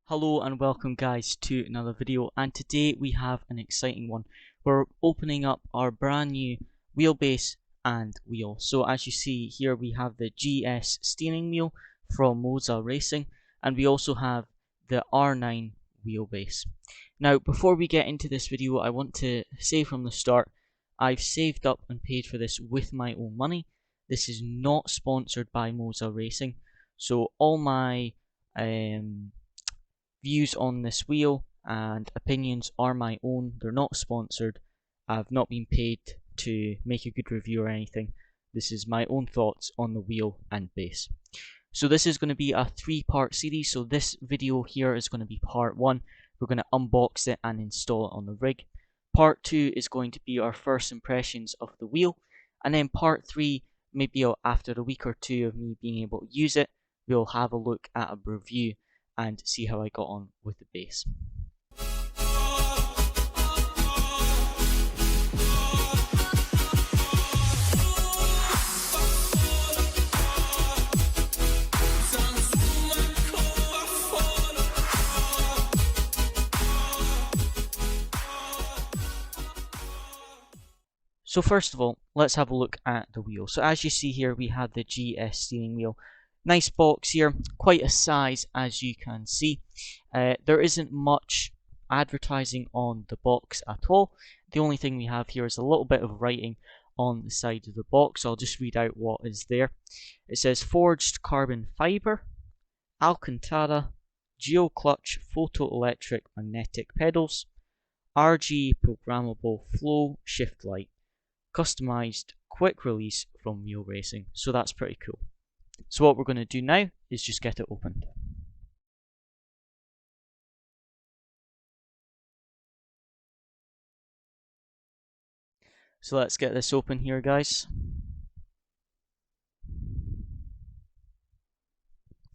Hello and welcome guys to another video, and today we have an exciting one. We're opening up our brand new wheelbase and wheel. So as you see here, we have the GS steering wheel from Moza Racing, and we also have the R9 wheelbase. Now before we get into this video, I want to say from the start, I've saved up and paid for this with my own money. This is not sponsored by Moza Racing, so all my views on this wheel and opinions are my own. They're not sponsored. I've not been paid to make a good review or anything. This is my own thoughts on the wheel and base. So this is going to be a 3-part series. So this video here is going to be part 1. We're going to unbox it and install it on the rig. Part 2 is going to be our first impressions of the wheel. And then part 3, maybe after a week or two of me being able to use it, we'll have a look at a review and see how I got on with the base. So first of all, let's have a look at the wheel. So as you see here, we have the GS steering wheel. Nice box here, quite a size as you can see. There isn't much advertising on the box at all. The only thing we have here is a little bit of writing on the side of the box. I'll just read out what is there. It says forged carbon fiber, Alcantara, geo-clutch photoelectric magnetic pedals, RG programmable flow shift light, customized quick release from Wheel Racing. So that's pretty cool. So what we're going to do now is just get it opened. So let's get this open here, guys.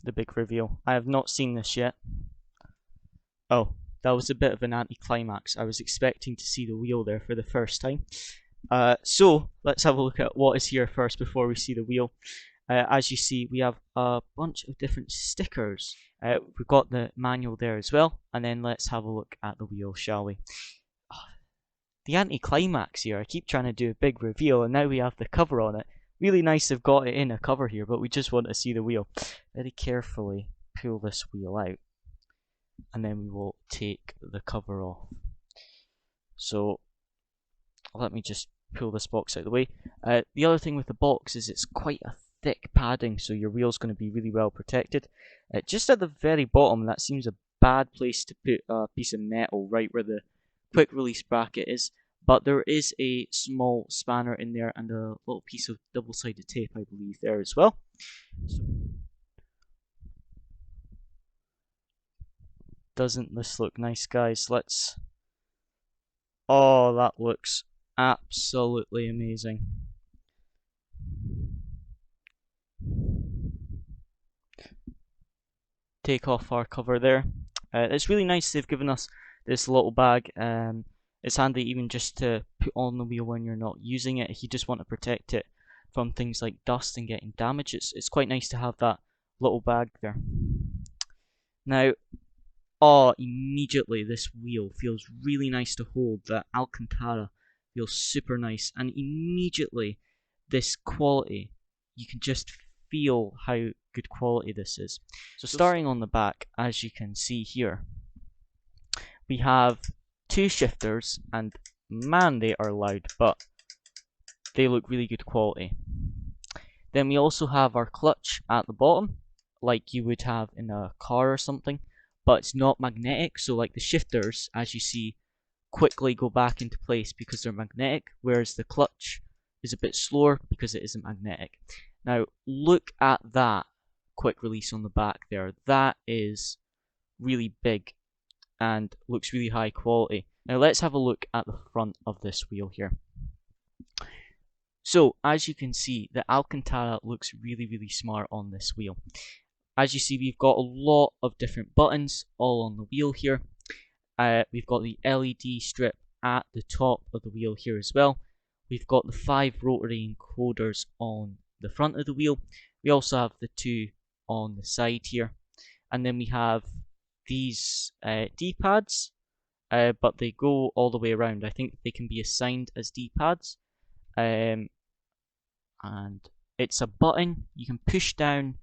The big reveal. I have not seen this yet. Oh, that was a bit of an anticlimax. I was expecting to see the wheel there for the first time. So let's have a look at what is here first before we see the wheel. As you see, we have a bunch of different stickers. We've got the manual there as well, and then let's have a look at the wheel, shall we? The anticlimax here, I keep trying to do a big reveal, and now we have the cover on it. Really nice they've got it in a cover here, but we just want to see the wheel. Very carefully pull this wheel out, and then we will take the cover off. So let me just pull this box out of the way. The other thing with the box is it's quite a thick padding, so your wheel's going to be really well protected. Just at the very bottom, that seems a bad place to put a piece of metal, right where the quick release bracket is, but there is a small spanner in there and a little piece of double-sided tape, I believe, there as well. So, doesn't this look nice, guys? Oh, that looks absolutely amazing. Take off our cover there. It's really nice they've given us this little bag. It's handy even just to put on the wheel when you're not using it. If you just want to protect it from things like dust and getting damage, it's quite nice to have that little bag there. Now, immediately this wheel feels really nice to hold. The Alcantara feels super nice, and immediately this quality, you can just feel how good quality this is. So starting on the back, as you can see here, we have 2 shifters, and man, they are loud, but they look really good quality. Then we also have our clutch at the bottom, like you would have in a car or something, but it's not magnetic, so like the shifters, as you see, quickly go back into place because they're magnetic, whereas the clutch is a bit slower because it isn't magnetic. Now look at that quick release on the back there. That is really big and looks really high quality. Now let's have a look at the front of this wheel here. So as you can see, the Alcantara looks really smart on this wheel. As you see, we've got a lot of different buttons all on the wheel here. We've got the LED strip at the top of the wheel here as well. We've got the 5 rotary encoders on the front of the wheel. We also have the 2 on the side here, and then we have these D-pads, but they go all the way around. I think they can be assigned as D-pads, and it's a button you can push down,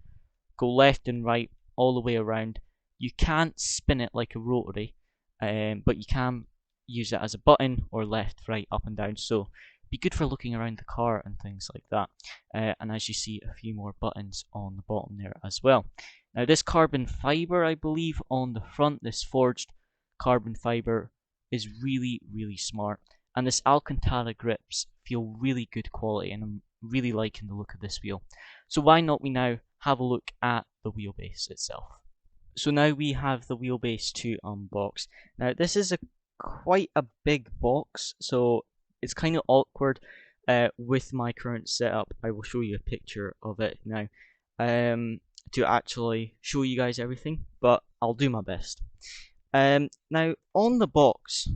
go left and right all the way around. You can't spin it like a rotary, but you can use it as a button or left, right, up and down. So be good for looking around the car and things like that. And as you see, a few more buttons on the bottom there as well. Now this carbon fiber, I believe, on the front, this forged carbon fiber is really, really smart. And this Alcantara grips feel really good quality, and I'm really liking the look of this wheel. So why not we now have a look at the wheelbase itself. So now we have the wheelbase to unbox. Now this is quite a big box, so it's kind of awkward with my current setup. I will show you a picture of it now to actually show you guys everything, but I'll do my best. Now on the box,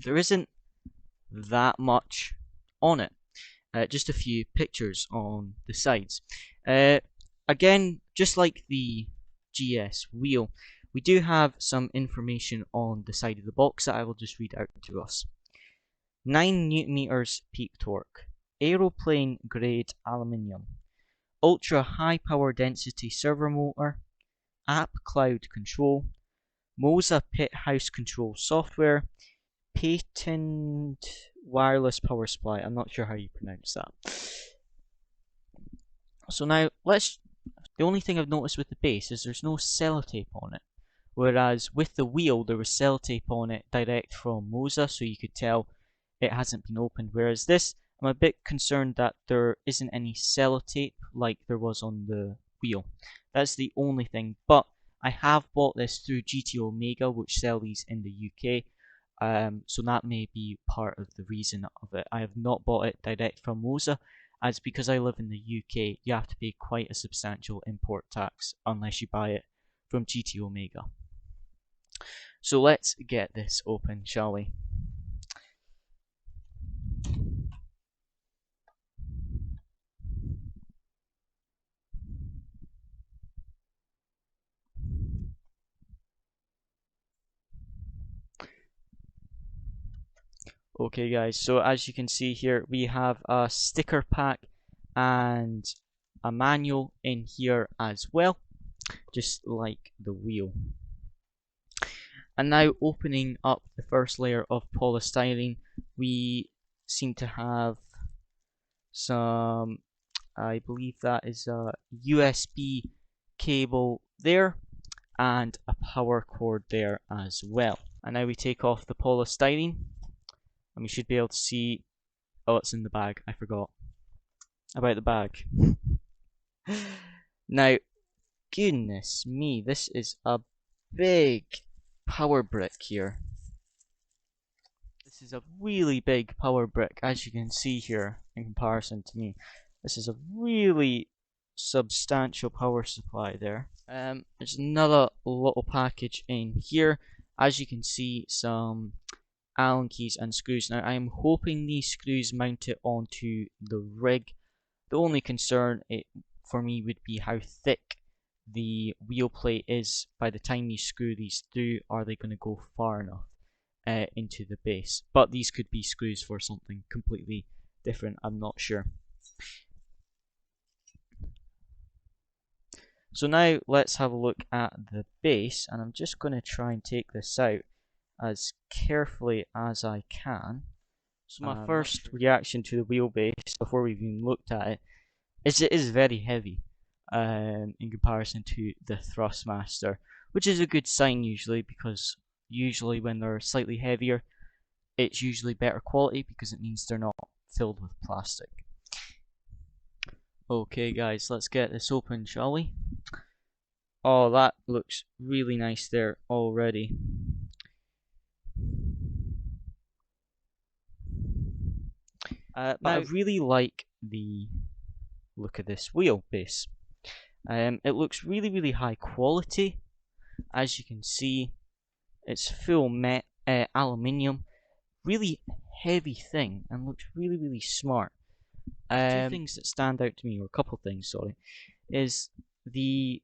there isn't that much on it. Just a few pictures on the sides. Again, just like the GS wheel, we do have some information on the side of the box that I will just read out to us. 9 Nm peak torque, aeroplane grade aluminium, ultra high power density servo motor, app cloud control, Moza pit house control software, patent wireless power supply. I'm not sure how you pronounce that. So now the only thing I've noticed with the base is there's no sellotape on it, whereas with the wheel there was sellotape on it direct from Moza, so you could tell it hasn't been opened. Whereas this, I'm a bit concerned that there isn't any sellotape like there was on the wheel. That's the only thing. But I have bought this through GT Omega, which sell these in the UK. So that may be part of the reason of it. I have not bought it direct from Moza, as because I live in the UK, you have to pay quite a substantial import tax unless you buy it from GT Omega. So let's get this open, shall we? Okay guys, so as you can see here, we have a sticker pack and a manual in here as well, just like the wheel. And now opening up the first layer of polystyrene, we seem to have some, I believe that is a USB cable there and a power cord there as well. And now we take off the polystyrene and we should be able to see, oh, it's in the bag, I forgot about the bag. Now, goodness me, this is a big power brick here. This is a really big power brick, as you can see here in comparison to me. This is a really substantial power supply there. There's another little package in here. As you can see, some Allen keys and screws. Now I am hoping these screws mount it onto the rig. The only concern for me would be how thick the wheel plate is by the time you screw these through. Are they going to go far enough into the base? But these could be screws for something completely different, I'm not sure. So now let's have a look at the base, and I'm just going to try and take this out as carefully as I can. So my first reaction to the wheelbase before we've even looked at it is it is very heavy in comparison to the Thrustmaster, which is a good sign usually, because usually when they're slightly heavier it's usually better quality because it means they're not filled with plastic. Okay guys, let's get this open, shall we? Oh, that looks really nice there already. But I really like the look of this wheelbase. It looks really, really high quality. As you can see, it's full aluminium, really heavy thing, and looks really, really smart. Two things that stand out to me, or a couple things, sorry, is the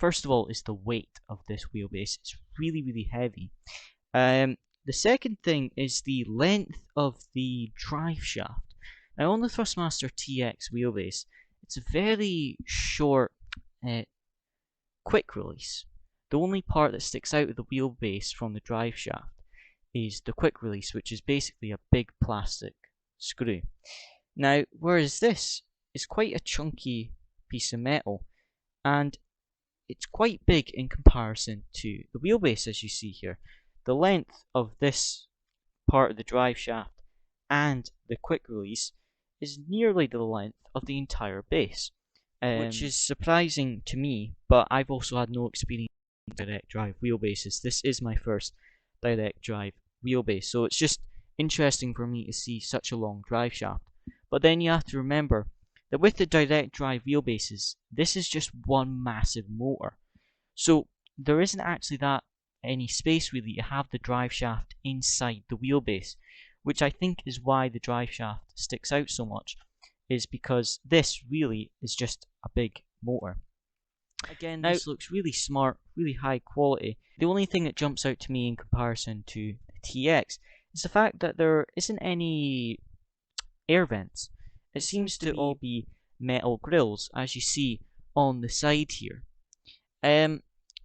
first of all is the weight of this wheelbase. It's really heavy. The second thing is the length of the drive shaft. Now on the Thrustmaster TX wheelbase, it's a very short, quick release. The only part that sticks out of the wheelbase from the drive shaft is the quick release, which is basically a big plastic screw. Now, whereas this is quite a chunky piece of metal, and it's quite big in comparison to the wheelbase, as you see here. The length of this part of the drive shaft and the quick release is nearly the length of the entire base, which is surprising to me, but I've also had no experience with direct drive wheelbases. This is my first direct drive wheelbase, so it's just interesting for me to see such a long drive shaft. But then you have to remember that with the direct drive wheelbases, this is just one massive motor, so there isn't actually that any space really to have the drive shaft inside the wheelbase, which I think is why the drive shaft sticks out so much, is because this really is just a big motor. Again, this looks really smart, really high quality. The only thing that jumps out to me in comparison to the TX is the fact that there isn't any air vents. It seems to all be metal grills, as you see on the side here,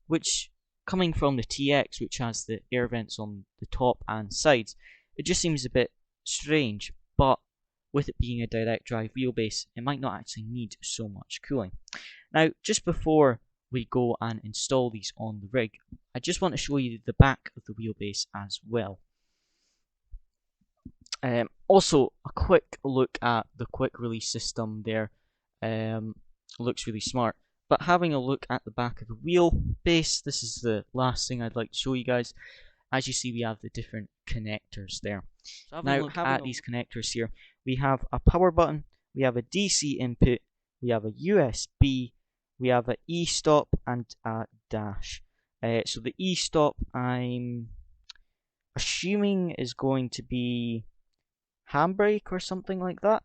which, coming from the TX, which has the air vents on the top and sides, it just seems a bit strange, but with it being a direct drive wheelbase, it might not actually need so much cooling. Now, just before we go and install these on the rig, I just want to show you the back of the wheelbase as well. Also, a quick look at the quick release system there. Looks really smart. But having a look at the back of the wheelbase, this is the last thing I'd like to show you guys. As you see, we have the different connectors there. So now, look at these connectors here. We have a power button, we have a DC input, we have a USB, we have an e-stop and a dash. So the e-stop, I'm assuming, is going to be handbrake or something like that.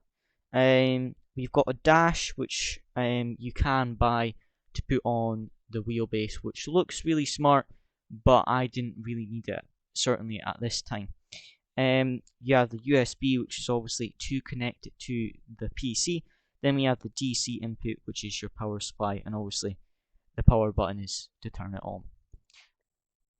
We've got a dash, which you can buy to put on the wheelbase, which looks really smart, but I didn't really need it, certainly at this time. You have the USB, which is obviously to connect it to the PC. Then we have the DC input, which is your power supply, and obviously the power button is to turn it on.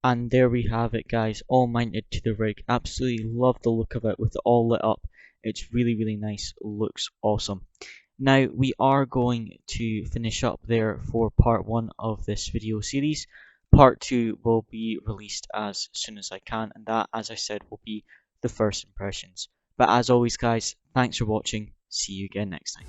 And there we have it, guys, all mounted to the rig. Absolutely love the look of it with it all lit up. It's really nice, looks awesome. Now we are going to finish up there for part 1 of this video series. Part 2 will be released as soon as I can, and that, as I said, will be the first impressions. But as always, guys, thanks for watching. See you again next time.